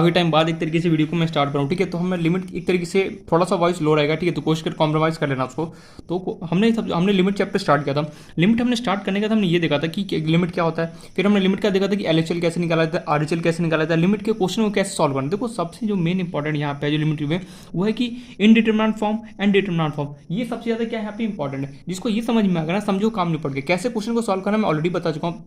काफ़ी टाइम बाद एक तरीके से वीडियो को मैं स्टार्ट करूँ, ठीक है। तो हमें लिमिट एक तरीके से थोड़ा सा वॉइस लो रहेगा, ठीक है। तो कोशिश कर कॉम्प्रोमाइज़ कर लेना उसको। तो हमने लिमिट चैप्टर स्टार्ट किया था। लिमिट हमने स्टार्ट करने का था, हमने ये देखा था कि लिमिट क्या होता है। फिर हमने लिमिट का देखा था कि एलएचएल कैसे निकाला जाता है, आरएचएल कैसे निकाला जाता है, लिमिट के क्वेश्चन को कैसे सॉल्व करना। देखो सबसे जो मेन इंपॉर्टेंट यहाँ पे जो लिमिट में वो है कि इनडिटरमिनेंट फॉर्म एंड डिटरमिनेंट फॉर्म। ये सबसे ज़्यादा क्या यहाँ पे इंपॉर्टेंट है, जिसको ये समझ में आ गया ना, समझो काम नहीं पड़ गया। कैसे क्वेश्चन को सॉल्व करना मैं ऑलरेडी बता चुका हूँ।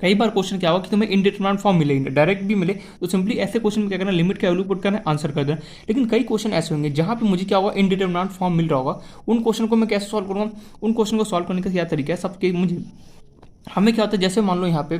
कई बार क्वेश्चन क्या होगा कि तुम्हें इनडिटरमिनेंट फॉर्म मिलेगी, डायरेक्ट भी मिले, तो सिंपली ऐसे क्वेश्चन में क्या करना, लिमिट का वैल्यू पुट करना, आंसर कर देना। लेकिन कई क्वेश्चन ऐसे होंगे जहां पे मुझे क्या होगा, इनडिटरमिनेंट फॉर्म मिल रहा होगा। उन क्वेश्चन को मैं कैसे सॉल्व करूँगा, उन क्वेश्चन को सॉल्व करने का क्या तरीका है सबके मुझे, हमें क्या होता है, जैसे मान लो यहाँ पे,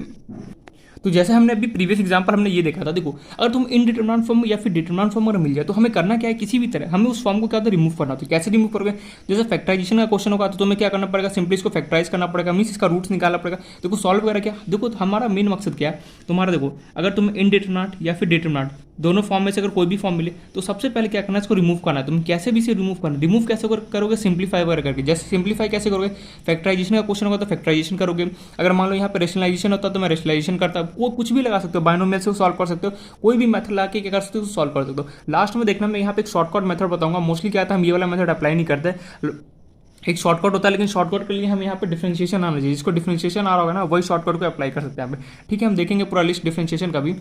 तो जैसे हमने अभी प्रीवियस एग्जांपल हमने ये देखा था, देखो अगर तुम इनडिटरमिनेंट फॉर्म या फिर डिटरमिनेंट फॉर्म अगर मिल जाए तो हमें करना क्या है, किसी भी तरह हमें उस फॉर्म को क्या होता है, रिमूव करना होता है। कैसे रिमूव करोगे, जैसे फैक्टराइजेशन का क्वेश्चन होगा तो तुम्हें क्या करना पड़ेगा, सिंपली इसको फैक्टराइज करना पड़ेगा, मीन्स इसका रूट्स निकालना पड़ेगा। देखो सॉल्व वगैरह क्या, देखो हमारा मेन मकसद क्या है तुम्हारा, देखो अगर तुम इनडिटरमिनेंट या फिर डिटरमिनेंट दोनों फॉर्म में से अगर कोई भी फॉर्म मिले तो सबसे पहले क्या करना है, इसको रिमूव करना है। तुम कैसे भी इसे रिमूव करना, रिमूव कैसे करोगे, सिंप्लीफाई वगैरह करके। जैसे सिंप्लीफाई कैसे करोगे, फैक्टराइजेशन का क्वेश्चन होगा तो फैक्टराइजेशन करोगे। अगर मान लो यहाँ पे रेशनलाइजेशन होता तो मैं रेशनलाइजेशन करता, वो कुछ भी लगा सकते हो, बायनोमियल से सॉल्व कर सकते हो, कोई भी मेथड ला के क्या कर सकते हो, सॉल्व कर सकते हो। लास्ट में देखना मैं यहाँ पे एक शॉर्टकट मेथड बताऊंगा। मोस्टली क्या था, हम ये वाला मेथड अप्लाई नहीं करते, एक शॉर्टकट होता है, लेकिन शॉर्टकट के लिए हम यहाँ पे डिफरेंशिएशन आना चाहिए। जिसको डिफरेंशिएशन आ रहा होगा ना, वही शॉर्टकट को अप्लाई कर सकते हैं यहाँ पे, ठीक है। हम देखेंगे पूरा लिस्ट डिफरेंशिएशन का भी,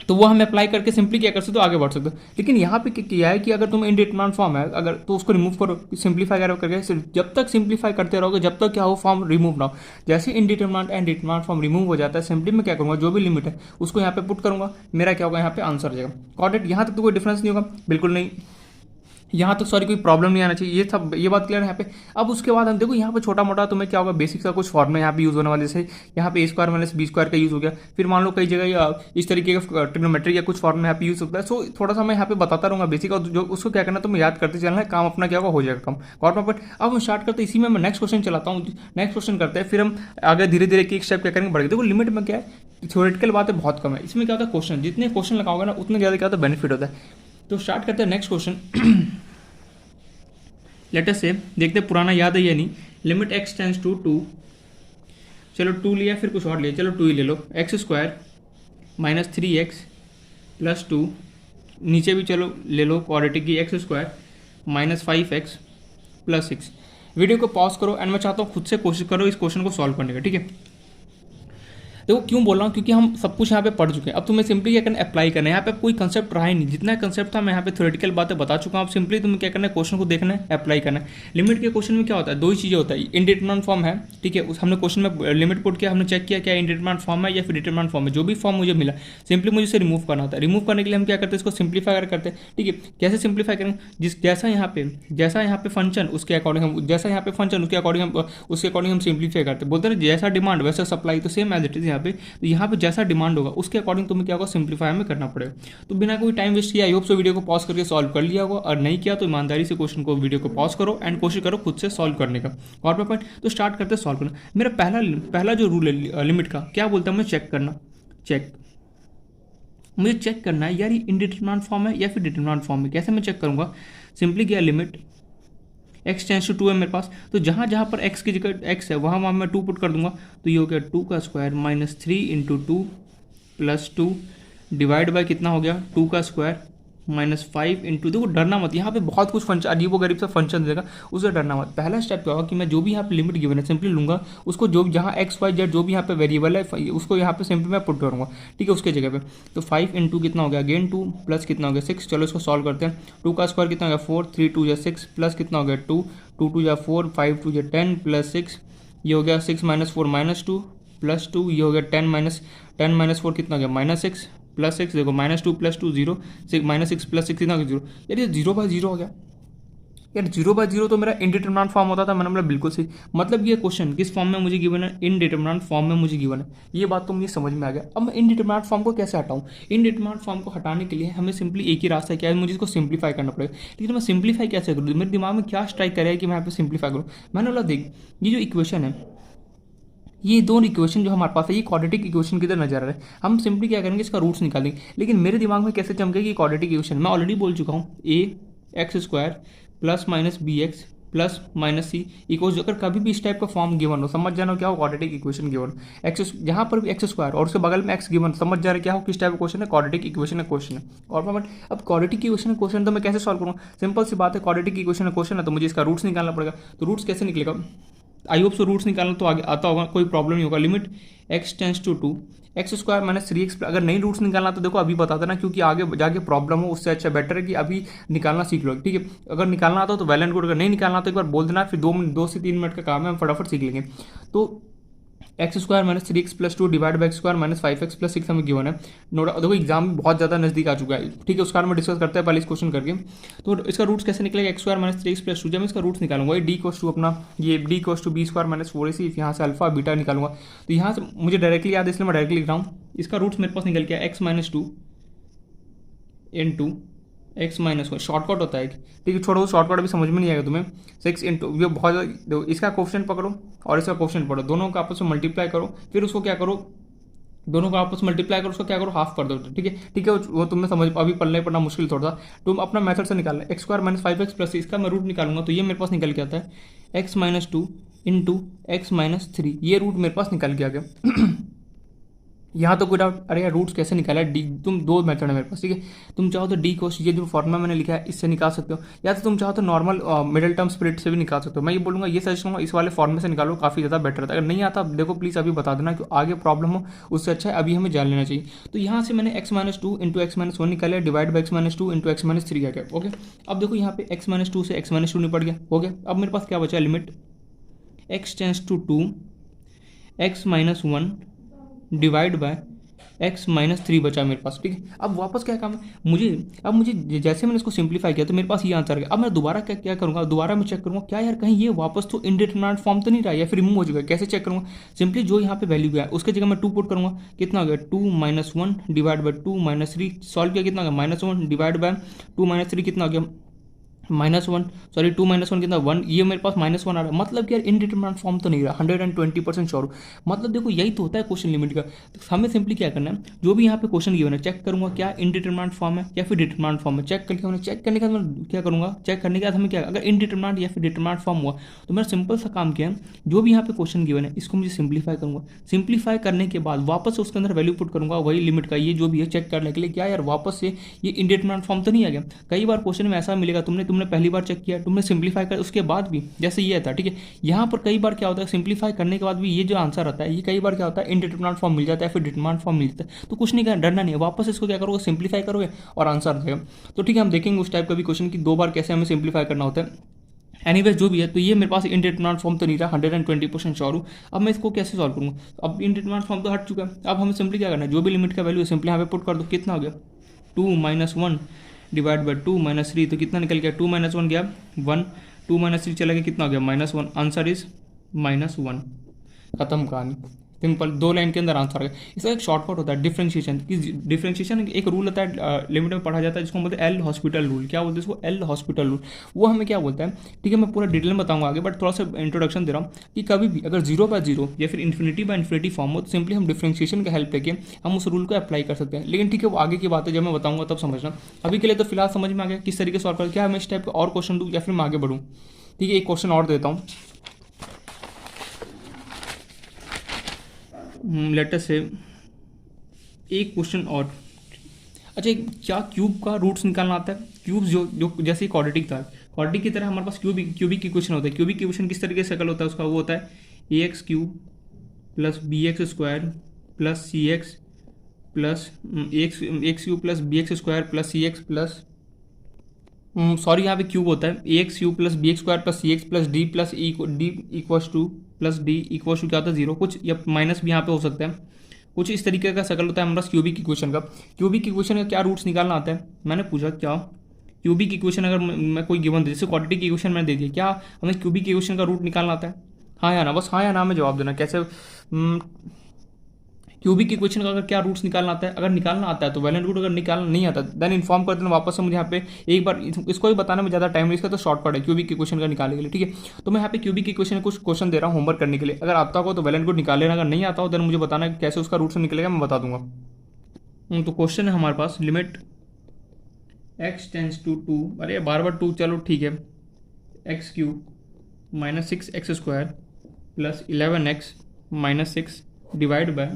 तो वो हम अप्लाई करके सिंपली क्या कर सकते हो, आगे बढ़ सकते हो। लेकिन यहाँ पे क्या है कि अगर तुम इनडिटरमिनेंट फॉर्म है अगर, तो उसको रिमूव करो, सिंप्लीफाई करके, जब तक सिंप्लीफाई करते रहोगे जब तक क्या हो, फॉर्म रिमूव ना हो। जैसे इनडिटरमिनेंट एंड डिटरमिनेंट फॉर्म रिमूव हो जाता है, सिंपली मैं क्या करूँगा, जो भी लिमिट है उसको यहाँ पे पुट करूँगा, मेरा क्या होगा, यहाँ पे आंसर आ जाएगा। कॉर्डेट यहाँ तक तो कोई डिफरेंस नहीं होगा, बिल्कुल नहीं, यहाँ तक सॉरी कोई प्रॉब्लम नहीं आना चाहिए, ये सब ये बात क्लियर है यहाँ पे। अब उसके बाद हम देखो यहाँ पे छोटा मोटा तुम्हें क्या होगा, बेसिक का कुछ फॉर्मूला यहाँ पे यूज होने वाले, जैसे यहाँ पे a square minus B square का यूज हो गया। फिर मान लो कई जगह इस तरीके का ट्रिग्नोमेट्री या कुछ फॉर्मूला यहाँ पे यूज होता है। सो थोड़ा सा मैं यहाँ पे बताता रहूँगा बेसिक, और जो उसको क्या करना तुम्हें याद करते चलना है, काम अपना क्या होगा, हो जाएगा कम कॉर्ड पर। अब हम स्टार्ट करते हैं, इसी में मैं नेक्स्ट क्वेश्चन चलाता हूँ, नेक्स्ट क्वेश्चन करते हैं, फिर हम आगे धीरे धीरे एक स्टेप क्या करेंगे, बढ़ेगा। देखो लिमिट में क्या है, थ्योरेटिकल बातें बहुत कम है, इसमें क्या होता है, क्वेश्चन जितने क्वेश्चन लगाओगे ना उतने ज़्यादा क्या होता है, बेनिफिट होता है। तो स्टार्ट करते हैं नेक्स्ट क्वेश्चन। लेटर से देखते हैं पुराना याद है या नहीं। लिमिट x टेंस टू 2, चलो 2 लिया, फिर कुछ और लिया, चलो 2 ही ले लो। X square minus 3x plus 2, नीचे भी चलो ले लो क्वाड्रेटिक की, x square minus 5x plus 6। Video को पॉज करो एंड मैं चाहता हूँ खुद से कोशिश करो इस क्वेश्चन को सॉल्व करने का, ठीक है। देखो क्यों बोल रहा हूँ, क्योंकि हम सब कुछ यहाँ पे पढ़ चुके हैं। अब तुम्हें सिंपली क्या करना है, अप्लाई करना है। यहाँ पे कोई कंसेप्ट रहा ही नहीं, जितना कंसेप्ट था मैं यहाँ पे थ्योरेटिकल बातें बता चुका हूँ। अब सिंपली तुम्हें क्या करना है, क्वेश्चन को देखना है, अप्लाई करना है। लिमिट के क्वेश्चन में क्या होता है, दो ही चीज़ें होता है, इनडिटरमिनेंट फॉर्म है, ठीक है। उस हमने क्वेश्चन में लिमिट पुट किया, हमने चेक किया क्या इनडिटरमिनेंट फॉर्म है या फिर डिटरमिनेंट फॉर्म है। जो भी फॉर्म मुझे मिला सिंपली मुझे इसे रिमूव करना होता है। रिमूव करने के लिए हम क्या करते हैं, इसको सिंप्लीफाई करते हैं, ठीक है। कैसे सिंप्लीफाई करेंगे, जैसा यहाँ पे फंक्शन उसके अकॉर्डिंग हम, जैसा यहाँ पे फंक्शन उसके अकॉर्डिंग हम सिंप्लीफाई करते हैं। बोलते हैं जैसा डिमांड वैसा सप्लाई, तो सेम एज इट इज यहाँ पे जैसा डिमांड होगा उसके अकॉर्डिंग तुम्हें क्या होगा, सिंप्लीफाई में करना पड़ेगा। तो बिना कोई टाइम वेस्ट किया आई होप सो वीडियो को पॉज करके सॉल्व कर लिया होगा, और नहीं किया तो ईमानदारी से क्वेश्चन को वीडियो को पॉज करो एंड कोशिश करो खुद से सॉल्व करने का। और पॉइंट तो स्टार्ट करते सॉल्व करना। मेरा पहला जो रूल है लिमिट का, क्या बोलता है, मुझे चेक करना, मुझे चेक करना है यार ये इनडिटरमिनेंट फॉर्म है या फिर डिटरमिनेंट फॉर्म है। कैसे मैं चेक करूंगा, सिंपली क्या, लिमिट x टेंस टू 2 है मेरे पास, तो जहाँ जहाँ पर x की जगह x है वहाँ मैं 2 पुट कर दूंगा। तो ये हो गया 2 का square minus 3 into 2 plus 2 divide by कितना हो गया, 2 का स्क्वायर माइनस 5 इंटू, देखो डरना मत, यहाँ पे बहुत कुछ फंक्शन अजीब व गरीब सा फंक्शन देगा, उससे डरना मत। पहला स्टेप क्या होगा कि मैं जो भी यहाँ पे लिमिट गिवन है सिंपली लूंगा उसको, जो जहाँ एक्स वाई जेड जो भी यहाँ पे वेरिएबल है उसको यहाँ पे सिंपली मैं पुट करूँगा, ठीक है, उसके जगह पे। तो 5 इंटू कितना हो गया, अगेन 2 प्लस कितना हो गया 6। चलो इसको सॉल्व करते हैं। 2 का स्क्वायर कितना हो गया 4, 3 2 या 6 प्लस कितना हो गया 2, 2 2 या 4, 5 2 या 10 प्लस 6, ये हो गया 6 माइनस 4 माइनस 2 प्लस 2, ये हो गया 10 माइनस 4 कितना हो गया माइनस 6 प्लस 6, देखो माइनस 2 प्लस 2 0, माइनस 6 प्लस 6 कितना 0। यार ये 0/0 हो गया यार, 0/0 तो मेरा इनडिटरमिनेंट फॉर्म होता था। मैंने बोला बिल्कुल सही, मतलब ये क्वेश्चन किस फॉर्म में मुझे गिवन है, इनडिटरमिनेंट फॉर्म में मुझे गिवन है। ये बात तो मुझे समझ में आ गया। अब मैं इनडिटरमिनेंट फॉर्म को कैसे हटाऊं, इनडिटरमिनेंट फॉर्म को हटाने के लिए हमें सिंपली एक ही रास्ता है, क्या है, मुझे इसको सिंप्लीफाई करना पड़ेगा। लेकिन मैं सिंप्लीफाई कैसे करूँ, मेरे दिमाग में क्या स्ट्राइक करेगा कि मैं यहाँ पे सिंप्लीफाई करूँ। मैंने बोला देख, ये जो इक्वेशन है, ये दोनों इक्वेशन जो हमारे पास है, ये क्वाड्रेटिक इक्वेशन की तरह नजर आ रहा है। हम सिंपली क्या करेंगे, इसका रूट्स निकालेंगे। लेकिन मेरे दिमाग में कैसे चमकेगी क्वाड्रेटिक इक्वेशन, मैं ऑलरेडी बोल चुका हूँ, a x square plus minus B x plus minus C equals, अगर कभी भी इस टाइप का फॉर्म गिवन हो, समझ जाना क्या हो, क्वाड्रेटिक इक्वेशन गिवन, एक्स यहाँ पर भी एक्स स्क्वायर और उसके बगल में एक्स गिवन, समझ जा रहे क्या हो किस टाइप का क्वेश्चन है, क्वाड्रेटिक इक्वेशन का क्वेश्चन है। और अब क्वाड्रेटिक इक्वेशन क्वेश्चन तो मैं कैसे सॉल्व करूँ, सिंपल सी बात है, क्वाड्रेटिक इक्वेशन का क्वेश्चन है तो मुझे इसका रूट्स निकालना पड़ेगा। तो रूट्स कैसे निकलेगा, आई होप सो रूट्स निकालना तो आगे आता होगा, कोई प्रॉब्लम नहीं होगा। Limit x tends to 2 x square minus 3x, अगर नहीं रूट्स निकालना तो देखो अभी बता देना, क्योंकि आगे जाके प्रॉब्लम हो, उससे अच्छा बेटर है कि अभी निकालना सीख लो, ठीक है। अगर निकालना आता हो तो वेल एंड गुड, अगर नहीं निकालना तो एक बार बोल देना, फिर 2 से 3 मिनट का काम है, हम फटाफट सीख लेंगे। तो x square minus 3x plus 2 divide by x square minus 5x plus 6 हमें गिवन है। नोट देखो एग्जाम बहुत ज़्यादा नजदीक आ चुका है, ठीक है, उसका बारे में डिस्कस करते हैं पहले इस क्वेश्चन करके। तो इसका रूट्स कैसे निकलेगा, x square minus 3x plus 2, जब मैं इसका रूट्स निकालूंगा ये डी कोस टू अपना ये D cos to B square minus 4ac, यहाँ से अल्फा बीटा निकालूंगा, तो यहाँ से मुझे डायरेक्टली याद है इसलिए मैं डायरेक्टली लिख रहा हूँ। इसका रूट्स मेरे पास निकल गया x minus 2 into x minus 1, shortcut होता है, ठीक है, छोड़ो शॉर्टकट भी समझ में नहीं आएगा तुम्हें। 6 इंटू ये बहुत ज़्यादा, इसका क्वेश्चन पकड़ो और इसका क्वेश्चन पढ़ो, दोनों का आपस में मल्टीप्लाई करो, फिर उसको क्या करो, दोनों का आपस में मल्टीप्लाई करो, उसको क्या करो, हाफ कर दो, ठीक है, ठीक है, वो तुम्हें समझ अभी पढ़ने पढ़ना मुश्किल थोड़ा सा, तुम अपना मेथड से निकालना। X square minus 5x plus इसका मैं रूट निकालूंगा, तो ये मेरे पास निकल के आता है x minus 2 into x minus 3, ये रूट मेरे पास निकल के आ गया। यहाँ तो कोई डाउट, अरे यार रूट्स कैसे निकाला है, डी, तुम 2 मेथड है मेरे पास, ठीक है, तुम चाहो तो डी कोस ये जो फॉर्मूला मैंने लिखा है इससे निकाल सकते हो, या तो तुम चाहो तो नॉर्मल मिडिल टर्म स्प्लिट से भी निकाल सकते हो। मैं ये बोलूँगा, ये सजेस्ट करूँगा इस वाले फॉर्मूले से निकालो, काफ़ी ज़्यादा बेटर था। अगर नहीं आता देखो प्लीज़ अभी बता देना, कि आगे प्रॉब्लम हो उससे अच्छा है अभी हमें जान लेना चाहिए। तो यहाँ से मैंने x minus 2 into x minus 1 निकाला, divide by x minus 2 into x minus 3 आ गया, ओके। अब देखो यहाँ पे एक्स माइनस 2 से एक्स माइनस 2 निपट गया, हो गया। अब मेरे पास क्या बचा, limit x tends to 2 x minus 1 divide by x minus 3 बचा मेरे पास, ठीक है। अब वापस क्या काम है मुझे जैसे मैंने इसको सिंप्लीफाई किया तो मेरे पास ये आंसर है। अब मैं दोबारा क्या करूँगा, दोबारा मैं चेक करूँगा क्या यार कहीं ये वापस तो इनडिटरमिनेट फॉर्म तो नहीं रहा या फिर रिमूव हो चुका है, कैसे चेक करूँगा, सिंपली जो यहाँ पे वैल्यू है उसके जगह मैं 2 पुट करूँगा, कितना हो गया 2 minus 1 divide by 2 minus 3, solve किया कितना हो गया माइनस 1 डिवाइड बाय 2 माइनस 3 कितना हो गया -1, सॉरी 2 - 1 कितना 1, ये मेरे पास -1 आ रहा है, मतलब कि यार इनडिटरमिनेट फॉर्म तो नहीं रहा, 120% श्योर। मतलब देखो यही तो होता है क्वेश्चन लिमिट का। तो हमें सिंपली क्या करना है, जो भी यहाँ पे क्वेश्चन गिवन है चेक करूंगा क्या इनडिटरमिनेट फॉर्म है या फिर डिटरमिनेट फॉर्म है, चेक करने के बाद मैं क्या करूँगा, चेक करने के बाद हमें क्या, अगर इनडिटरमिनेट या फिर डिटरमिनेट फॉर्म हुआ तो मेरा सिंपल सा काम किया है, जो भी यहाँ पे क्वेश्चन गिवन है इसको मुझे सिंप्लीफाई करूँगा, सिंप्लीफाई करने के बाद वापस उसके अंदर वैल्यू पुट करूँगा वही लिमिट का, ये जो भी है चेक करने के लिए क्या यार वापस से ये इनडिटरमिनेट फॉर्म तो नहीं आ गया। कई बार क्वेश्चन में ऐसा मिलेगा, तुमने पहली बार चेक किया, तुमने सिंप्लीफाई कर उसके बाद भी जैसे ये था, ठीक है, यहाँ पर कई बार क्या होता है सिंप्लीफाई करने के बाद भी ये जो आंसर आता है ये कई बार क्या होता है इनडिटरमिनेट फॉर्म मिल जाता है, फिर डिटरमिनेट फॉर्म मिल जाता है, तो कुछ नहीं करना, डरना नहीं है, वापस इसको क्या करोगे सिंप्लीफाई करोगे और आंसर आ जाएगा। तो ठीक है, हम देखेंगे उस टाइप का भी क्वेश्चन की 2 बार कैसे हमें सिंप्लीफाई करना होता है। एनीवेज जो भी है, तो ये मेरे पास इनडिटरमिनेट फॉर्म तो नहीं रहा, 120% श्योर हूँ। अब मैं इसको कैसे सॉल्व करूँगा, अब इनडिटरमिनेट फॉर्म तो हट चुका है, अब हमें सिंपली क्या करना है, जो भी लिमिट का वैल्यू है सिंपली यहाँ पे पुट कर दो, कितना हो गया 2 - 1 डिवाइड बाई 2 - 3, तो कितना निकल गया 2 - 1 गया 1, 2 - 3 चला गया कितना हो गया -1, आंसर इज -1, खत्म कहानी, सिंपल 2 लाइन के अंदर आंसर आ गया। इसका एक शॉर्टकट होता है डिफरेंशिएशन, कि डिफरेंशिएशन एक रूल होता है लिमिट में पढ़ा जाता है जिसको हम बोलते हैं एल हॉस्पिटल रूल, क्या बोलते हैं इसको एल हॉस्पिटल रूल, वो हमें क्या बोलता है, ठीक है, मैं पूरा डिटेल में बताऊंगा आगे, बट थोड़ा सा इंट्रोडक्शन दे रहा हूँ कि कभी भी अगर 0/0 या फिर इन्फिनिटी फॉर्म हो तो सिंपली हम डिफरेंशिएशन का हेल्प लेके हम उस रूल को अप्लाई कर सकते हैं, लेकिन ठीक है वो आगे की बात है, जब मैं बताऊंगा तब समझना। अभी के लिए तो फिलहाल समझ में आ गया किस तरीके से सॉल्व कर, क्या मैं इस टाइप का और क्वेश्चन दूँ या फिर मैं आगे बढ़ूँ, ठीक है, एक क्वेश्चन और देता हूँ, लेटर से एक क्वेश्चन और। अच्छा, क्या क्यूब का रूट्स निकालना आता है, क्यूब जो जैसे क्वाड्रेटिक था, क्वाड्रेटिक की तरह हमारे पास क्यूबिक इक्वेशन होता है। क्यूबिक इक्वेशन किस तरीके से शकल होता है उसका, वो होता है ax cube plus bx square plus cx plus x cube plus bx square plus cx plus sorry यहाँ पे क्यूब होता है ax cube plus bx square plus cx plus d plus D equals to plus D equals to क्या होता है 0, कुछ या minus भी यहाँ पे हो सकता है, कुछ इस तरीके का शकल होता है हमारा क्यूबिक इक्वेशन का। क्यूबिक इक्वेशन का क्या रूट्स निकालना आता है, मैंने पूछा क्या क्यूबिक इक्वेशन अगर मैं कोई गिवन दे, जैसे क्वाड्रेटिक इक्वेशन मैंने दे दिया, क्या हमें क्यूबिक इक्वेशन का रूट निकालना आता है, हाँ या ना, बस हाँ या ना में जवाब देना। कैसे क्यूबिक इक्वेशन का अगर क्या रूट्स निकालना आता है, अगर निकालना आता है तो वेल एंड गुड, अगर निकालना नहीं आता देन इन्फॉर्म कर देना वापस से मुझे यहाँ पे, एक बार इसको भी बताने में ज़्यादा टाइम नहीं, इसका तो शॉर्टकट है क्यूबिक इक्वेशन का निकालने के लिए, ठीक है। तो मैं यहाँ पे क्यूबिक इक्वेशन का कुछ क्वेश्चन दे रहा हूँ होमवर्क करने के लिए, अगर आता हो तो वेल एंड गुड निकाल लेना, अगर नहीं आता हो देन मुझे बताना कैसे उसका रूट से निकलेगा, मैं बता दूंगा। तो क्वेश्चन है हमारे पास लिमिट x टेंस टू 2, अरे बार 2, चलो ठीक है, x cube minus 6x² plus 11x minus 6 divide by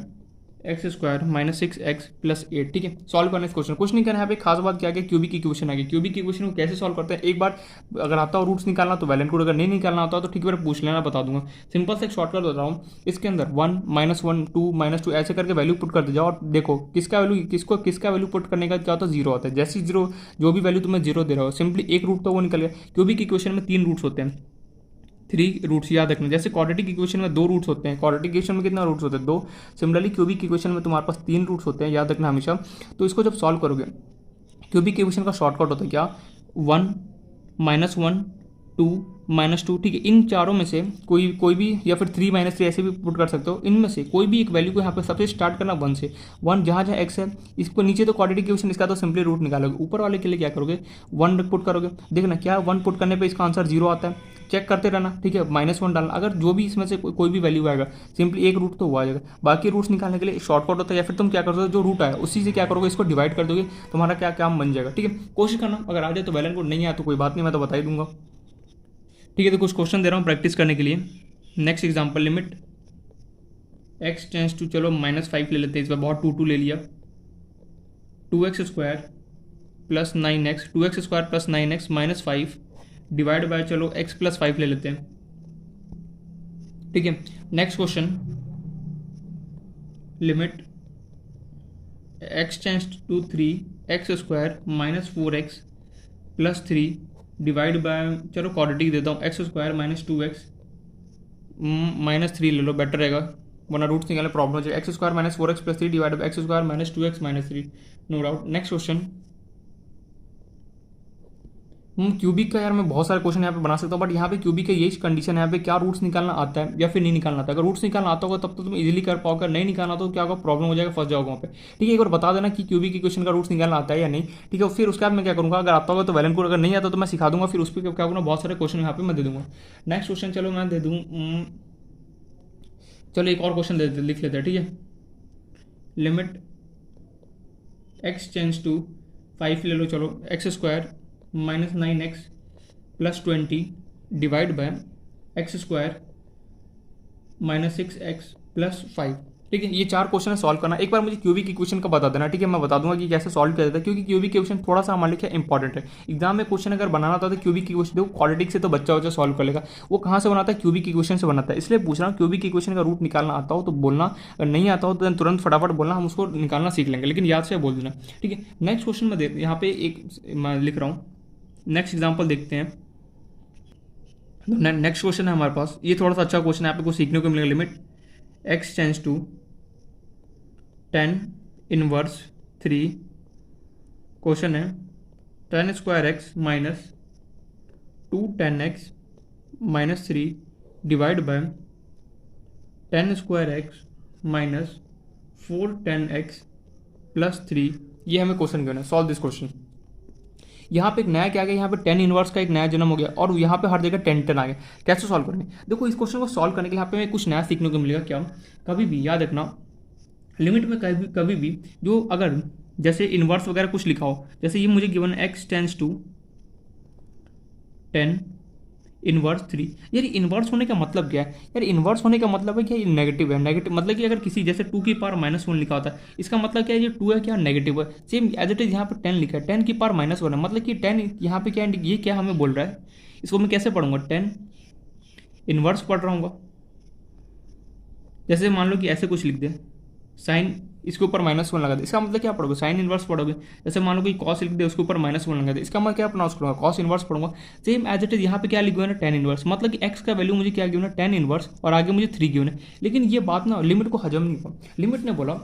x² minus 6x plus 8। ठीक है, सॉल्व करना इस क्वेश्चन। कुछ नहीं करना है यहाँ पे, खास बात क्या है कि क्यूबिक इक्वेशन आ गई। क्यूबिक इक्वेशन को कैसे सॉल्व करते हैं, एक बार अगर आता हो रूट्स निकालना तो वैलेंट रूट, अगर नहीं निकालना होता तो ठीक है पूछ लेना, बता दूंगा। सिंपल से एक शॉर्टकट बता रहा हूँ, इसके अंदर 1 -1 2 -2 ऐसे करके वैल्यू पुट कर दे जाओ और देखो किसका वैल्यू पुट करने का क्या होता है, जीरो आता है। जैसे जीरो जो भी वैल्यू तुम्हें जीरो दे रहा हो, सिंपली एक रूट तो वो निकल गया। क्यूबिक इक्वेशन में 3 रूट्स होते हैं, 3 रूट्स याद रखना। जैसे क्वाड्रेटिक इक्वेशन में 2 रूट्स होते हैं, क्वाड्रेटिक इक्वेशन में कितना रूट्स होते हैं, 2। सिमिलरली क्यूबिक इक्वेशन में तुम्हारे पास 3 रूट्स होते हैं, याद रखना हमेशा। तो इसको जब सॉल्व करोगे, क्यूबिक इक्वेशन का शॉर्टकट होता है क्या, 1 -1 2 -2। ठीक है, इन चारों में से कोई भी, या फिर 3 -3 ऐसे भी पुट कर सकते हो। इनमें से कोई भी एक वैल्यू को यहाँ पे सबसे स्टार्ट करना 1 से। 1 जहाँ जहाँ x है, इसको नीचे तो क्वाड्रेटिक इक्वेशन इसका तो सिंपली रूट निकालोगे, ऊपर वाले के लिए क्या करोगे, 1 पुट करोगे। देखना क्या 1 पुट करने पे इसका आंसर 0 आता है, चेक करते रहना। ठीक है, -1 डालना, अगर जो भी इसमें से कोई भी वैल्यू आएगा, सिंपली एक रूट तो वो आ जाएगा। बाकी रूट्स निकालने के लिए शॉर्टकट होता है, या फिर तुम क्या करोगे, जो रूट आया उसी से क्या करोगे, इसको डिवाइड कर दोगे, तुम्हारा क्या काम बन जाएगा। ठीक है, कोशिश करना, अगर आ जाए तो वैलेंट रूट, नहीं आया तो कोई बात नहीं, मैं तो बता ही दूंगा। ठीक है, तो कुछ क्वेश्चन दे रहा हूँ प्रैक्टिस करने के लिए। Next example, limit x tends to, चलो -5 ले लेते हैं, इस बार बहुत 2 ले लिया। 2x² plus 9x, 2x² plus 9x minus 5 divide by, चलो x प्लस 5 ले लेते हैं। ठीक है, next question, limit x tends to 3x² minus 4x plus 3 divide by, चलो क्वाड्रेटिक देता हूँ, x² माइनस 2x माइनस 3 ले लो, बेटर रहेगा, वरना रूट्स निकालने प्रॉब्लम हो जाएगा। x² minus 4x plus 3 divide by x² minus 2x minus 3, no doubt. Next question, cubic का यार मैं बहुत सारे क्वेश्चन यहाँ पे बना सकता हूँ, बट यहाँ पे क्यूबिक का यही कंडीशन है यहाँ पे, क्या रूट्स निकालना आता है या फिर नहीं निकालना आता है। अगर रूट्स निकालना आता होगा तब तो तुम इजीली कर पाओगे, नहीं निकालना तो क्या होगा, प्रॉब्लम हो जाएगा, फंस जाओगे वहाँ पे। ठीक है, एक बार बता देना कि क्यूबिक इक्वेशन का रूट्स निकालना आता है या नहीं। ठीक है, फिर उसके बाद मैं क्या करूँगा, अगर आता होगा तो वैलेंट रूट, अगर नहीं आता तो मैं सिखा दूंगा, फिर उस पर क्या करूँगा, बहुत सारे क्वेश्चन यहाँ पे मैं दे दूँगा। नेक्स्ट क्वेश्चन चलो मैं दे दूँ, चलो एक और क्वेश्चन लिख लेते हैं। ठीक है, लिमिट x टेंस टू 5 ले लो, चलो x² minus 9x plus 20 divide by x² minus 6x plus 5। ठीक है, ये 4 क्वेश्चन सॉल्व करना। एक बार मुझे क्यूबिक इक्वेशन का बता देना। ठीक है, मैं बता दूंगा कि कैसे सॉल्व किया जाता है, क्योंकि क्यूबिक इक्वेशन थोड़ा सा हमारे लिए इंपॉर्टेंट है। एग्जाम में क्वेश्चन अगर बनाना होता है तो क्यूबिक इक्वेशन, देखो क्वाड्रेटिक से तो बच्चा सॉल्व कर लेगा, वो कहाँ से बनाता है, क्यूबिक इक्वेशन से बनाता है। इसलिए पूछ रहा हूँ, क्यूबिक इक्वेशन का रूट निकालना आता हो तो बोलना, अगर नहीं आता हो तो तुरंत फटाफट बोलना, हम उसको निकालना सीख लेंगे, लेकिन याद से बोल देना। ठीक है, नेक्स्ट क्वेश्चन में यहाँ पे एक मैं लिख रहा हूँ, नेक्स्ट एग्जाम्पल देखते हैं। नेक्स्ट क्वेश्चन है हमारे पास, ये थोड़ा सा अच्छा क्वेश्चन है, यहाँ पे कुछ सीखने को मिलेगा। Limit x tends to 10 inverse 3, question है 10² minus 2 10x minus 3 divide by 10² minus 4 10x plus 3। ये हमें क्वेश्चन गिवन है, सॉल्व दिस क्वेश्चन। यहाँ पे एक नया क्या गया, यहाँ पे 10 इनवर्स का एक नया जन्म हो गया, और यहाँ पे हर जगह 10 आ गया। कैसे सॉल्व करेंगे, देखो इस क्वेश्चन को सॉल्व करने के लिए यहाँ पे हमें कुछ नया सीखने को मिलेगा। क्या, कभी भी याद रखना, लिमिट में कभी भी जो अगर जैसे इनवर्स वगैरह कुछ लिखा हो, जैसे ये मुझे given x tends to 10 inverse 3, यार इन्वर्स होने का मतलब क्या है, यार इन्वर्स होने का मतलब है क्या, ये नेगेटिव है। नेगेटिव मतलब कि अगर किसी जैसे 2 की पावर -1 लिखा होता है, इसका मतलब क्या है, ये 2 है क्या, नेगेटिव है। सेम एज इट इज यहाँ पे 10 लिखा है, 10 की पावर -1 है, मतलब कि 10 यहाँ पे क्या, ये क्या हमें बोल रहा है, इसको मैं कैसे पढ़ूंगा, 10 इन्वर्स पढ़ रहा हूँ। जैसे मान लो कि ऐसे कुछ लिख दे, साइन इसके ऊपर -1 लगा दे, इसका मतलब क्या पढ़ोगे, साइन इनवर्स पढ़ोगे। जैसे मान लो कि कॉस लिख दे, उसके ऊपर -1 लगा दे, इसका मैं क्या प्रोनाउंस करूँगा, कॉस इनवर्स पढ़ूंगा। सेम एज इट इज यहाँ पे क्या लिखा है ना, 10 इनवर्स, मतलब कि x का वैल्यू मुझे क्या गिवन है, 10 इनवर्स, और आगे मुझे 3 गिवन है। लेकिन ये बात ना लिमिट को हजम नहीं हुआ। लिमिट ने बोला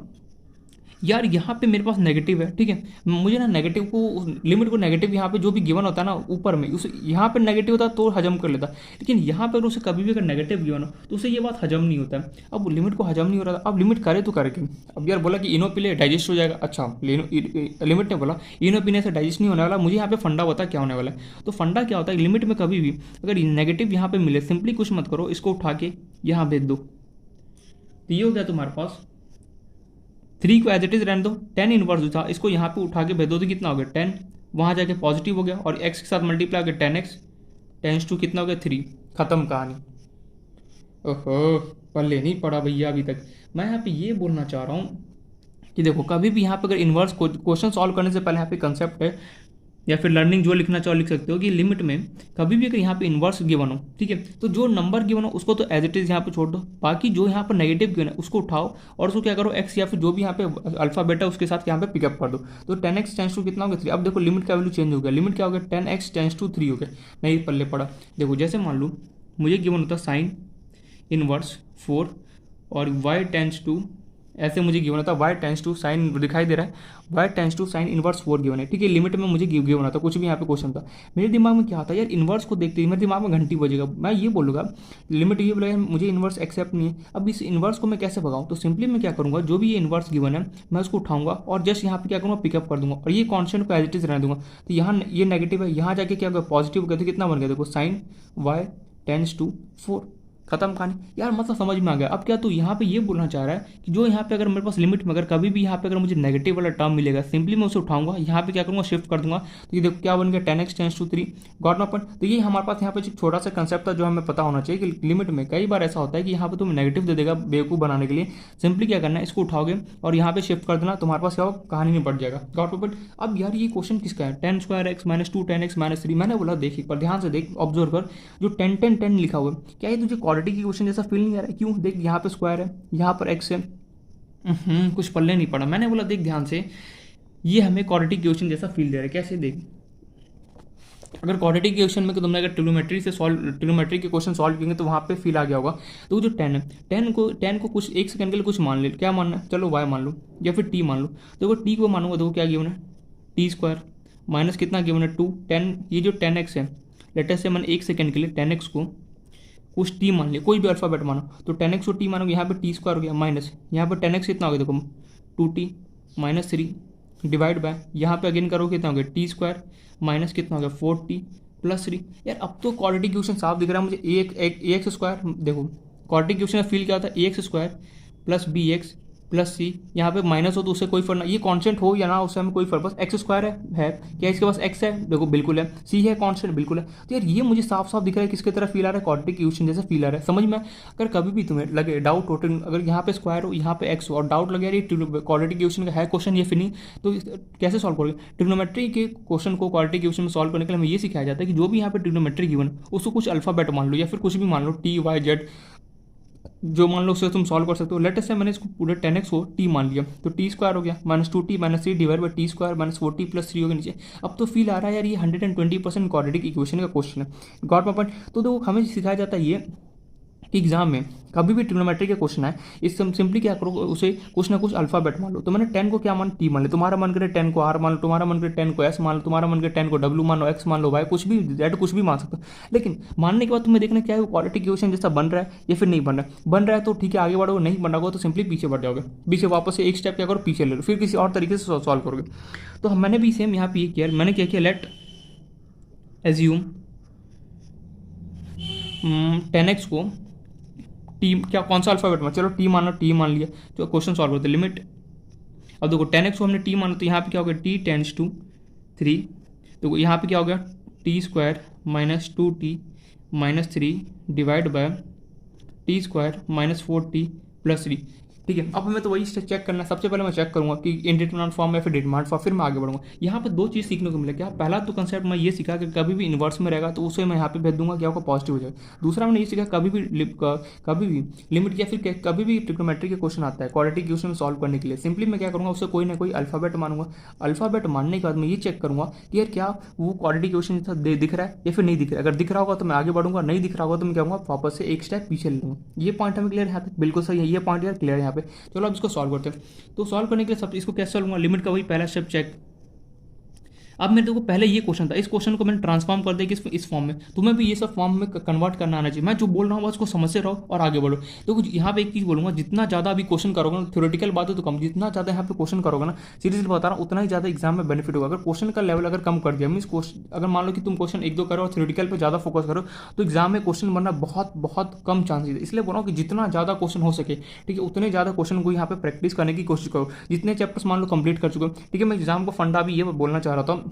यार यहाँ पे मेरे पास नेगेटिव है, ठीक है, मुझे ना नेगेटिव को, लिमिट को नेगेटिव यहाँ पे जो भी गिवन होता है ना ऊपर में, उसे यहाँ पे नेगेटिव होता तो हजम कर लेता, लेकिन यहाँ पर उसे कभी भी अगर नेगेटिव गिवन हो तो उसे ये बात हजम नहीं होता है। अब लिमिट को हजम नहीं हो रहा था, अब लिमिट करे तो करे क्यों। अब यार बोला कि इनो पी ले डाइजेस्ट हो जाएगा, अच्छा लिमिट ने बोला इनो पीने से डाइजेस्ट नहीं होने वाला, मुझे यहाँ पे फंडा बता क्या होने वाला है। तो फंडा क्या होता है, लिमिट में कभी भी अगर नेगेटिव यहाँ पे मिले, सिंपली कुछ मत करो, इसको उठा के यहाँ भेज दो, तो ये हो गया तुम्हारे पास 3 को एज इट इज रहने दो, 10 इनवर्स जो था इसको यहाँ पे उठा के भेज दो तो कितना हो गया 10, वहाँ जाके पॉजिटिव हो गया, और x के साथ मल्टीप्लाई हो गया 10x टेंस टू कितना हो गया 3, खत्म कहानी। ओहो, पल्ले नहीं पड़ा भैया अभी तक। मैं यहाँ पे ये बोलना चाह रहा हूँ कि देखो, कभी भी यहाँ पे अगर इन्वर्स क्वेश्चन सॉल्व करने से पहले यहाँ पे कंसेप्ट है, या फिर लर्निंग जो लिखना चाहो लिख सकते हो कि लिमिट में कभी भी अगर यहाँ पे इन्वर्स गिवन हो, ठीक है, तो जो नंबर गिवन हो उसको तो एज इट इज यहाँ पे छोड़ दो, बाकी जो यहाँ पर नेगेटिव गिवन है उसको उठाओ और उसको क्या करो, एक्स या फिर जो भी यहाँ पे अल्फाबेट है उसके साथ यहाँ पे पिकअप कर दो। तो 10x टेंस टू कितना हो गया 3। अब देखो लिमिट का वैल्यू चेंज हो गया, लिमिट क्या हो गया 10x टेंस टू 3 हो गया। नहीं पल्ले पड़ा। देखो जैसे मान लो मुझे गिवन होता साइन इनवर्स 4 और y टेंस टू, ऐसे मुझे गिवन था y टेंस टू साइन, दिखाई दे रहा है y tends to sine inverse 4 given है, ठीक है। लिमिट में मुझे गिवन था, कुछ भी यहाँ पे क्वेश्चन था। मेरे दिमाग में क्या था यार, इनवर्स को देखते ही मेरे दिमाग में घंटी बजेगा। मैं ये बोलूँगा लिमिट ये बोलेगा मुझे इनवर्स एक्सेप्ट नहीं है। अब इस इनवर्स को मैं कैसे भगाऊँ, तो सिंपली मैं क्या करूँगा, जो भी ये इनवर्स गिवन है मैं उसको उठाऊंगा और जस्ट यहाँ पे क्या करूँगा, पिकअप कर दूंगा और ये कॉन्स्टेंट को एज इट इज रहने दूंगा। तो यहाँ ये नेगेटिव है, यहाँ जाके क्या होगा पॉजिटिव कहते कितना बन गया, देखो साइन y टेंस टू 4, खत्म कहानी। यार मतलब समझ में आ गया। अब क्या तू यहाँ पे ये बोलना चाह रहा है कि जो यहाँ पे अगर मेरे पास लिमिट में अगर कभी भी यहाँ पे अगर मुझे नेगेटिव वाला टर्म मिलेगा, सिंपली मैं उसे उठाऊंगा, यहाँ पे क्या करूँगा शिफ्ट कर दूंगा, तो ये देखो क्या बन गया 10x tends to 3, got my point. तो ये हमारे पास यहाँ पे एक छोटा सा कंसेप्ट था जो हमें पता होना चाहिए कि लिमिट में कई बार ऐसा होता है कि यहाँ पे तुम्हें नेगेटिव दे देगा बेवकूफ़ बनाने के लिए। सिंपली क्या करना है, इसको उठाओगे और यहाँ पे शिफ्ट कर देना, तुम्हारे पास क्या होगा, कहानी नहीं बढ़ जाएगा, गॉट माय पॉइंट। अब यार ये क्वेश्चन किसका है, 10 square x minus 2 10x minus 3। मैंने बोला देख एक बार ध्यान से देख, ऑब्जर्व कर, जो 10 10 10 लिखा हुआ है, क्या ये तुझे क्वाड्रेटिक की क्वेश्चन जैसा फील नहीं आ रहा है? क्यों, देख यहाँ पे स्क्वायर है, यहाँ पर एक्स है, कुछ पल्ले नहीं पड़ा। मैंने बोला देख ध्यान से, ये हमें क्वाड्रेटिक क्वेश्चन जैसा फील दे रहा है। कैसे, देख अगर क्वाड्रेटिक क्वेश्चन में तुमने अगर ट्रिग्नोमेट्री के क्वेश्चन सॉल्व किए तो वहाँ पे फील आ गया होगा। तो वो जो 10 है, 10 को कुछ एक सेकंड के लिए कुछ मान ले, क्या मानना है, चलो y मान लो या फिर t मान लो। तो t को मानूंगा, देखो क्या गिवन है, टी स्क्वायर माइनस कितना गिवन है 2 10, ये जो 10x है, लेटेस्ट से मैंने एक सेकंड के लिए 10x को कुछ t मान लिया, कोई भी अल्फाबेट मानो, तो 10x को t मानोगे, यहाँ पे टी स्क्वायर हो गया माइनस, यहाँ पे 10x कितना हो गया देखो 2t माइनस 3 डिवाइड बाय, यहाँ पे अगेन करोगे कितना हो गया टी स्क्वायर माइनस कितना हो गया 4t प्लस 3। यार अब तो क्वाड्रेटिक क्वेश्चन साफ दिख रहा है मुझे। ए एक्स स्क्वायर, देखो क्वाड्रेटिक क्वेश्चन का फील क्या होता है, a x square plus b x plus c, यहाँ पे माइनस हो तो उससे कोई फर्क ना, ये कांस्टेंट हो या ना उससे हमें कोई फर्क, बस एक्स स्क्वायर है क्या इसके पास एक्स है, देखो बिल्कुल है, सी है कांस्टेंट बिल्कुल है। तो यार ये मुझे साफ साफ दिख रहा है किसकी तरह फील आ रहा है, क्वाड्रेटिक क्वेश्चन जैसा फील आ रहा है, समझ में। अगर कभी भी तुम्हें लगे डाउट हो, अगर यहाँ पे स्क्वायर हो यहाँ पे एक्स हो और डाउट लगे यार ये क्वाड्रेटिक क्वेश्चन का है क्वेश्चन ये फिर नहीं, तो कैसे सॉल्व करोगे। ट्रिग्नोमेट्री के क्वेश्चन को क्वाड्रेटिक क्वेश्चन में सॉल्व करने के लिए हमें ये सिखाया जाता है कि जो भी यहाँ पे ट्रिग्नोमेट्री गिवन उसको कुछ अल्फाबेट मान लो या फिर कुछ भी मान लो, टी वाई जेड जो मान लो उससे तुम सॉल्व कर सकते हो। लेटेस्ट से मैंने इसको पूरे 10x को t मान लिया, तो टी स्क्वायर हो गया minus 2t minus 3 divide by T square minus 4t plus 3 हो गया नीचे। अब तो फील आ रहा है यार ये 120% क्वाड्रेटिक इक्वेशन का क्वेश्चन है, गॉट माय पॉइंट। तो देखो हमें सिखाया जाता है ये कि एग्जाम में कभी भी ट्रिग्नोमेट्री के क्वेश्चन है, इस सिंपली क्या करो, उसे कुछ ना कुछ अल्फाबेट मान लो। तो मैंने 10 को क्या मान, टी मान लो, तुम्हारा मन करे 10 को आर मान लो, तुम्हारा मन करे 10 को एस मान लो, तुम्हारा मन करे 10 को डब्ल्यू मान लो, एक्स मान लो, वाई कुछ भी जेड कुछ भी मान सकते हो। लेकिन मानने के बाद तुम्हें देखना क्या है, वो क्वाड्रेटिक इक्वेशन जैसा बन रहा है या फिर नहीं बन रहा है। बन रहा है तो ठीक है आगे बढ़ो, नहीं बन रहा होगा तो सिंपली पीछे बढ़ जाओगे, पीछे वापस से एक स्टेप क्या करो पीछे ले लो, फिर किसी और तरीके से सॉल्व करोगे। तो मैंने भी सेम यहाँ पे ये किया, मैंने क्या किया, लेट एज्यूम 10x को टी, क्या कौन सा अल्फाबेट में, चलो टी मानो, टी मान लिया, तो क्वेश्चन सॉल्व करते लिमिट। अब देखो 10x को हमने टी माना तो यहाँ पे क्या हो गया, टी टेंस टू 3, तो यहाँ पे क्या हो गया T square minus 2t minus 3 divide bye T square minus 4t plus 3, ठीक है। अब हमें तो वही चेक करना है, सबसे पहले मैं चेक करूंगा कि इंडिटरमिनेंट फॉर्म या फिर डिटरमिनेंट फॉर्म, फिर मैं आगे बढ़ूंगा। यहाँ पे दो चीज़ सीखने को मिला, क्या पहला तो कंसेप्ट मैं ये सीखा कि कभी भी इन्वर्स में रहेगा तो उसे मैं यहाँ पे भेज दूंगा, क्या होगा पॉजिटिव हो जाएगा। दूसरा मैंने ये सीखा कभी भी लिमिट या फिर कभी भी ट्रिग्नोमेट्री के क्वेश्चन आता है क्वाड्रेटिक क्वेश्चन सॉल्व करने के लिए, सिंपली मैं क्या करूँगा, उससे कोई ना कोई अल्फाबेट मानूंगा। अल्फाबेट मानने के बाद मैं ये चेक करूँगा कि यार क्या वो क्वाड्रेटिक क्वेश्चन जैसा दिख रहा है या फिर नहीं दिख रहा है। अगर दिख रहा होगा तो मैं आगे बढ़ूंगा, नहीं दिख रहा होगा तो मैं क्या कहूँगा वापस से एक स्टेप पीछे ले लूँगा। ये पॉइंट हमें क्लियर यहाँ तक, बिल्कुल सही है, ये पॉइंट यार क्लियर है यहाँ पे। चलो अब इसको सॉल्व करते हैं। तो सॉल्व करने के लिए सब इसको कैसे सॉल्व होगा, लिमिट का वही पहला स्टेप चेक। अब मेरे को पहले ये क्वेश्चन था, इस क्वेश्चन को मैंने ट्रांसफॉर्म कर दिया कि इस फॉर्म में, तुम्हें भी ये सब फॉर्म में कन्वर्ट करना आना चाहिए। मैं जो बोल रहा हूँ बस उसको समझते रहो और आगे बढ़ो। तो यहाँ पे एक चीज़ बोलूँगा, जितना ज़्यादा अभी क्वेश्चन करोगे ना, थ्योरेटिकल बात है तो कम, जितना ज़्यादा यहाँ पे क्वेश्चन करोगे ना, सीरियसली बता रहा हूँ, उतना ही ज़्यादा एग्जाम में बेनिफिट होगा। अगर क्वेश्चन का लेवल अगर कम कर दिया, मीन्स अगर मान लो कि तुम क्वेश्चन 1-2 करो और थ्योरेटिकल पर ज़्यादा फोकस करो तो एग्जाम में क्वेश्चन बनना बहुत बहुत कम चांसेस है। इसलिए बोल रहा हूँ कि जितना ज़्यादा क्वेश्चन हो सके, ठीक है, उतने ज़्यादा क्वेश्चन को यहाँ पे प्रैक्टिस करने की कोशिश करो। जितने चैप्टर्स मान लो कंप्लीट कर चुके हो, ठीक है। मैं एग्जाम को फंडा भी ये बोलना चाह रहा था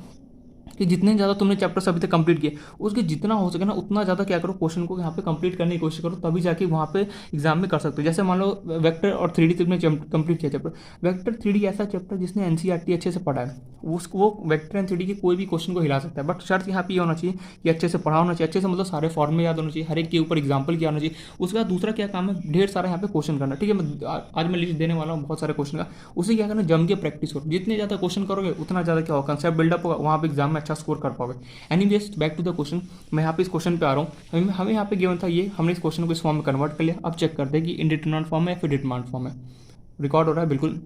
कि जितने ज़्यादा तुमने चैप्टर्स अभी तक कंप्लीट किए उसके जितना हो सके ना उतना ज़्यादा क्या करो, क्वेश्चन को यहाँ पे कंप्लीट करने की कोशिश करो, तभी जाके वहाँ पे एग्जाम में कर सकते हो। जैसे मान लो वेक्टर और 3D तुमने कंप्लीट किया चैप्टर, वेक्टर 3D ऐसा चैप्टर जिसने एनसीईआरटी अच्छे से पढ़ा है, वो वेक्टर एंड 3D के कोई भी क्वेश्चन को हिला सकता है। बट शर्त यहाँ पे ये होना चाहिए कि अच्छे से पढ़ा होना चाहिए, अच्छे से मतलब सारे फॉर्मे याद होना चाहिए, हर एक के ऊपर एग्जाम्पल किया होना चाहिए। उसके बाद दूसरा क्या काम है, ढेर सारा यहाँ पे क्वेश्चन करना। ठीक है, आज मैं लिस्ट देने वाला हूँ बहुत सारे क्वेश्चन का, उसे क्या करना, जम के प्रैक्टिस करो। जितने ज़्यादा क्वेश्चन करोगे उतना ज़्यादा क्या होगा, कंसेप्ट बिल्डअप होगा, वहाँ पे एग्जाम में अच्छा स्कोर कर पाओगे। Anyways back to the question, मैं यहाँ पे इस क्वेश्चन पे आ रहा हूँ। हमें यहाँ पे गिवन था ये, हमने इस क्वेश्चन को इस फॉर्म में कन्वर्ट कर लिया। अब चेक करते हैं कि इंडिटरमिनेंट फॉर्म है या फिर डिटरमिनेंट फॉर्म है। रिकॉर्ड हो रहा है बिल्कुल।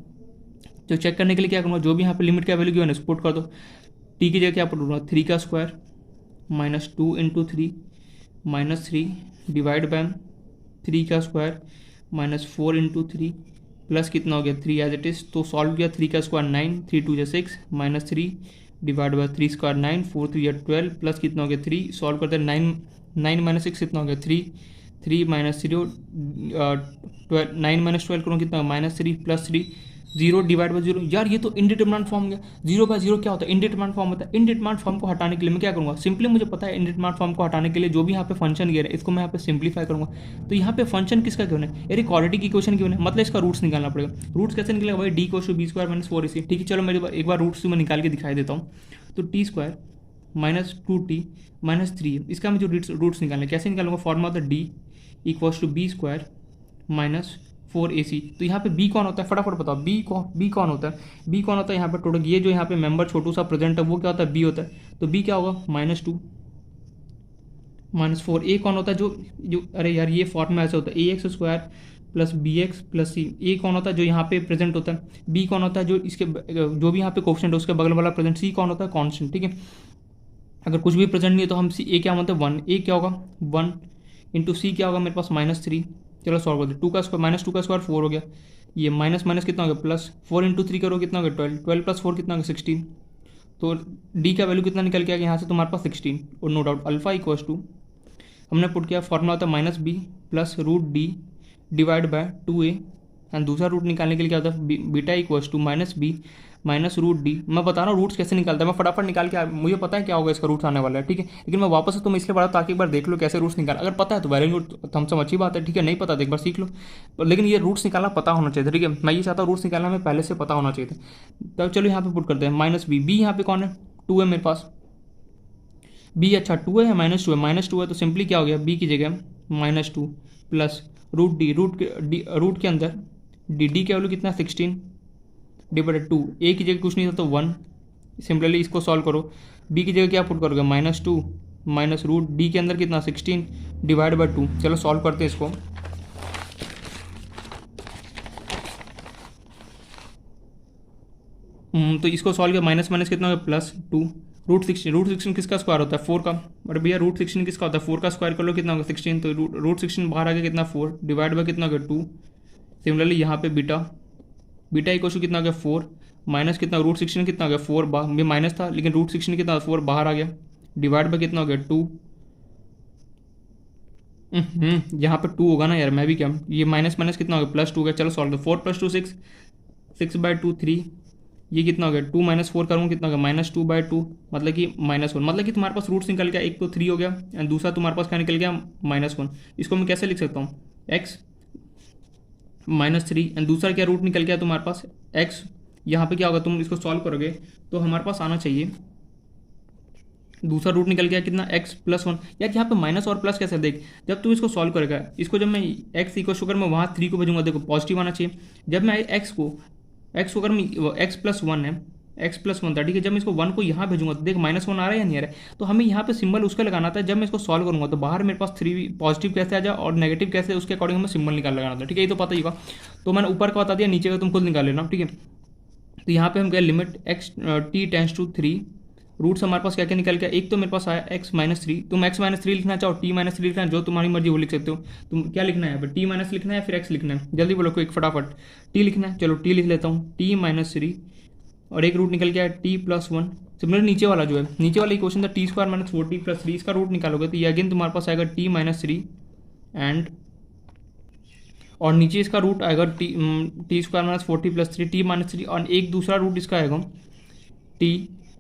तो चेक करने के लिए क्या करूँगा, जो भी यहाँ पे लिमिट का वैल्यू गिवन है पुट कर दो। टी की जगह क्या पुट करूँगा, 3 का square minus 2 into 3 minus 3 divide bye 3 का स्क्वायर माइनस 4 इंटू 3 प्लस कितना हो गया 3 एज इट इज़। तो सॉल्व किया, 3 का square 9, 3 2 6 minus 3 divide bye 3 square 9, 4 3 12 plus कितना हो गया 3। सॉल्व करते हैं 9 माइनस 6 कितना हो गया 3 माइनस 0 12, 9 माइनस 12 करूँ कितना माइनस 3 प्लस 3 0 डिवाइड बाय 0। यार ये तो इंडिटरमिनेंट फॉर्म गया, 0 बाय 0 क्या होता है, इंडिटरमिनेंट फॉर्म होता है। इंडिटरमिनेंट फॉर्म को हटाने के लिए मैं क्या करूँगा, सिंपली मुझे पता है इंडिटरमिनेंट फॉर्म को हटाने के लिए जो भी यहाँ पे फंक्शन गिवन है इसको मैं यहाँ पे सिंप्लीफाई करूँगा। तो यहाँ पे फंक्शन किसका गिवन है, यार इक्वालिटी की इक्वेशन गिवन है, मतलब इसका रूट्स निकालना पड़ेगा। रूट्स कैसे निकलेगा भाई, D equals to B square minus 4ac। ठीक है, चलो मेरे एक बार रूट्स मैं निकाल के दिखाई देता हूँ। तो T square minus 2t minus 3 है, इसका मैं जो रूट्स निकालना है कैसे निकालूंगा, फॉर्मूला होता है D equals to B square minus 4ac। तो यहाँ पे b कौन होता है, फटाफट बताओ, b कौन होता है, b कौन होता है यहाँ पे टोटल, ये जो यहाँ पे मेंबर छोटू सा प्रेजेंट है वो क्या होता है, b होता है। तो b क्या होगा -2 -4। a कौन होता है, जो अरे यार ये फॉर्मूला ऐसा होता है ax square plus b x plus c. A कौन होता है, जो यहाँ पे प्रेजेंट होता है। बी कौन होता है, जो इसके जो भी यहाँ पे कोफिशिएंट है उसके बगल वाला प्रेजेंट। सी कौन होता है, कॉन्स्टेंट। ठीक है, अगर कुछ भी प्रेजेंट नहीं है तो हम सी ए क्या मतलब 1, ए क्या होगा 1 इंटू सी क्या होगा मेरे पास -3। चलो सॉल्व कर दो, 2 का स्क्वायर माइनस 2 का स्क्वायर 4 हो गया, ये माइनस माइनस कितना हो गया प्लस, 4 इंटू 3 करो कितना हो गया 12, 12 प्लस 4 कितना हो गया 16। तो डी का वैल्यू कितना निकल के आ गया यहाँ से तुम्हारे पास 16। और no doubt alpha equals to हमने पुट किया, फॉर्मूला होता है minus B plus root D divide by 2a। And दूसरा रूट निकालने के लिए क्या होता है, beta equals to minus B minus root D. मैं बता रहा हूँ रूट्स कैसे निकालता है, मैं फटाफट निकाल के मुझे पता है क्या होगा इसका रूट्स आने वाला है। ठीक है, लेकिन मैं वापस से तुम इसलिए बढ़ा ताकि एक बार देख लो कैसे रूट्स निकाल, अगर पता है तो वेरी गुड, थम्स अप, अच्छी बात है। ठीक है, नहीं पता तो एक बार सीख लो, लेकिन ये रूट्स निकालना पता होना चाहिए। ठीक है, मैं ये चाहता हूँ रूट्स निकालना हमें पहले से पता होना चाहिए था। तब चलो यहाँ पे पुट करते हैं माइनस बी यहाँ पे कौन है 2 है मेरे पास, बी अच्छा 2 है या -2 है, -2 है तो सिंपली क्या हो गया बी की जगह -2 प्लस रूट डी, रूट के अंदर डी का वैल्यू कितना 16 डिवाइडेड 2, ए की जगह कुछ नहीं था तो 1। सिंपली इसको सॉल्व करो, बी की जगह क्या पुट करोगे -2 माइनस रूट डी के अंदर कितना 16 डिवाइड बाय 2। चलो सॉल्व करते हैं इसको। तो इसको सॉल्व किया, माइनस माइनस कितना हो गया +2 रूट 16 किसका स्क्वायर होता है 4 का, और भैया रूट 16 किसका होता है 4 का स्क्वायर कर लो कितना होगा 16। तो रूट 16 बाहर आ गया कितना 4 डिवाइड बाय कितना हो गया 2। सिमिलरली यहाँ पे बीटा इक्वल टू कितना हो गया 4 माइनस कितना रूट 16 कितना हो गया 4 में माइनस था लेकिन रूट 16 कितना 4 बाहर आ गया डिवाइड बाय कितना हो गया 2। यहाँ पे 2 होगा ना यार, मैं भी क्या, ये माइनस माइनस कितना हो गया +2 हो गया। चलो सॉल्व दो, 4 + 2 6, 6/2 3, ये कितना हो गया 2 - 4 करूँगा कितना होगा -2/2 मतलब कि -1। मतलब कि तुम्हारे पास रूट्स निकल गया, एक तो 3 हो गया एंड दूसरा तुम्हारे पास क्या निकल गया -1। इसको मैं कैसे लिख सकता हूँ x -3 एंड दूसरा क्या रूट निकल गया तुम्हारे पास x। यहाँ पे क्या होगा, तुम इसको सॉल्व करोगे तो हमारे पास आना चाहिए दूसरा रूट निकल गया कितना x + 1। यार यहाँ पे माइनस और प्लस कैसे, देख जब तू इसको सॉल्व करेगा, इसको जब मैं x इक्वल शुगर मैं वहाँ 3 को भेजूंगा, देखो पॉजिटिव आना चाहिए। जब मैं x को अगर मैं x + 1 है, x + 1 था, ठीक है, जब मैं इसको 1 को यहाँ भेजूंगा तो देख -1 आ रहा है या नहीं आ रहा है। तो हमें यहाँ पे सिंबल उसका लगाना था, जब मैं इसको सॉल्व करूँगा तो बाहर मेरे पास 3 पॉजिटिव कैसे आ जाए और नेगेटिव कैसे, उसके अकॉर्डिंग हमें सिंबल लगाना था। ठीक है, ये तो पता ही होगा। तो मैंने ऊपर का बता दिया, नीचे का तुम खुद निकाल लेना। ठीक है, तो यहाँ पे हम गए limit x t tends to 3, roots हमारे पास क्या क्या निकल गया, एक तो मेरे पास आया x -3। तुम x -3 लिखना चाहो, t -3 लिखना है, जो तुम्हारी मर्जी वो लिख सकते हो। तुम क्या लिखना है, t माइनस लिखना है या फिर x लिखना है, जल्दी बोलो कोई फटाफट। t लिखना है, चलो t लिख लेता हूँ, t -3 और एक रूट निकल गया है t + 1। सिमिलर नीचे वाला जो है, नीचे वाला इक्वेशन था t² - 4t + 3, इसका रूट निकालोगे तो ये अगेन तुम्हारे पास आएगा t -3 एंड और नीचे इसका रूट आएगा t² - 4t + 3 t -3 और एक दूसरा रूट इसका आएगा t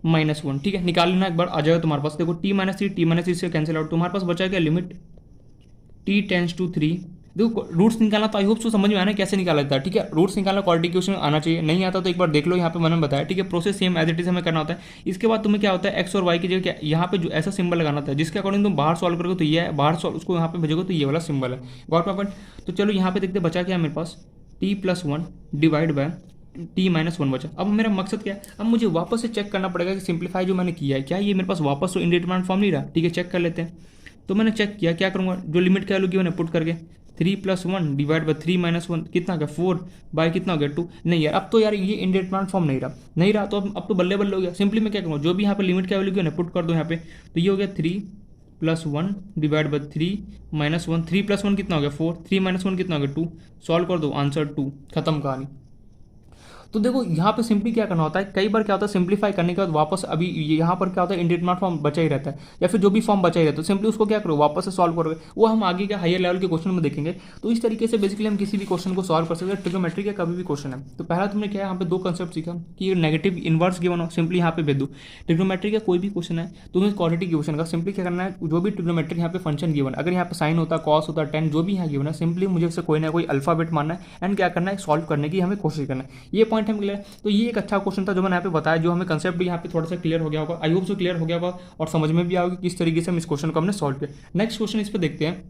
-1, ठीक है, निकाल लेना एक बार, आ जाएगा तुम्हारे पास। देखो t-3 से कैंसिल आउट, तुम्हारे पास बचा क्या, लिमिट t टेंस टू 3। देखो रूट्स निकालना तो आई होप सो समझ में आना कैसे निकाला जाता है, ठीक है। रूट्स निकालना क्वाड्रेटिक इक्वेशन आना चाहिए, नहीं आता तो एक बार देख लो, यहाँ पे मैंने बताया, ठीक है। Process same as it is हमें करना होता है। इसके बाद तुम्हें क्या होता है, एक्स और वाई की जगह क्या, यहाँ पे जो ऐसा सिंबल लगाना था जिसके अकॉर्डिंग तुम बाहर सॉल्व करोगे तो ये है, बाहर सॉल्व उसको यहाँ पे भेजोगे तो ये वाला सिंबल है। Got my point. तो चलो यहाँ पे देखते बचा क्या है मेरे पास, t+1 डिवाइड बाय t-1 बचा। अब मेरा मकसद क्या है, अब मुझे वापस से चेक करना पड़ेगा कि सिंप्लीफाई जो मैंने किया है क्या ये मेरे पास वापस तो इंडिटरमिनेट फॉर्म नहीं रहा, ठीक है। चेक कर लेते हैं। तो मैंने चेक किया, क्या करूँगा, जो लिमिट क्या वैल्यू की मैंने पुट करके 3+1 डिवाइड बाई 3-1 कितना गया 4 बाई कितना हो गया 2। नहीं यार अब तो यार ये इंडिटरमिनेट फॉर्म नहीं रहा तो अब तो बल्ले बल्ले हो गया। सिंपली मैं क्या करूँगा, जो भी यहाँ पे लिमिट क्या वैल्यू की मैंने पुट कर दो यहाँ पे, तो ये हो गया 3+1 डिवाइड बाई 3-1, 3+1 कितना हो गया 4, 3-1 कितना हो गया 2, सॉल्व कर दो, आंसर 2, खत्म कहानी। तो देखो यहाँ पे सिंपली क्या करना होता है, कई बार क्या होता है सिंप्लीफाई करने के बाद वापस अभी यहाँ पर क्या होता है इंडिटरमिनेट फॉर्म बचा ही रहता है, या फिर जो भी फॉर्म बचा ही रहता है, सिंपली उसको क्या करो वापस से सॉल्व करोगे, वो हम आगे के हायर लेवल के क्वेश्चन में देखेंगे। तो इस तरीके से बेसिकली हम किसी भी क्वेश्चन को सॉल्व कर सकते हैं, ट्रिग्नोमेट्री का कभी भी क्वेश्चन है। तो पहला तुमने क्या है यहाँ पे दो कंसेप्ट सीखा कि नेगेटिव इनवर्स गिवन हो, सिंपली यहाँ पे भेज दो। ट्रिग्नोमेट्री का कोई भी क्वेश्चन है तुम्हें क्वाड्रेटिक इक्वेशन का सिंपली क्या करना है, जो भी ट्रिग्नोमेट्री यहाँ पे फंक्शन गिवन, अगर यहाँ पे साइन होता है कॉस होता है टेन जो भी यहाँ गिवन है, सिंपली मुझे उससे कोई ना कोई अल्फाबेट मानना है एंड क्या करना है सॉल्व करने की हमें कोशिश करना है। ये पॉइंट हम क्लियर। तो ये एक अच्छा क्वेश्चन था जो मैंने यहाँ पे बताया, जो हमें कंसेप्ट भी यहाँ पे थोड़ा सा क्लियर हो गया होगा, आई होप सो क्लियर हो गया होगा और समझ में भी आओगे किस तरीके से हम इस क्वेश्चन को हमने सॉल्व किया। नेक्स्ट क्वेश्चन इस पर देखते हैं।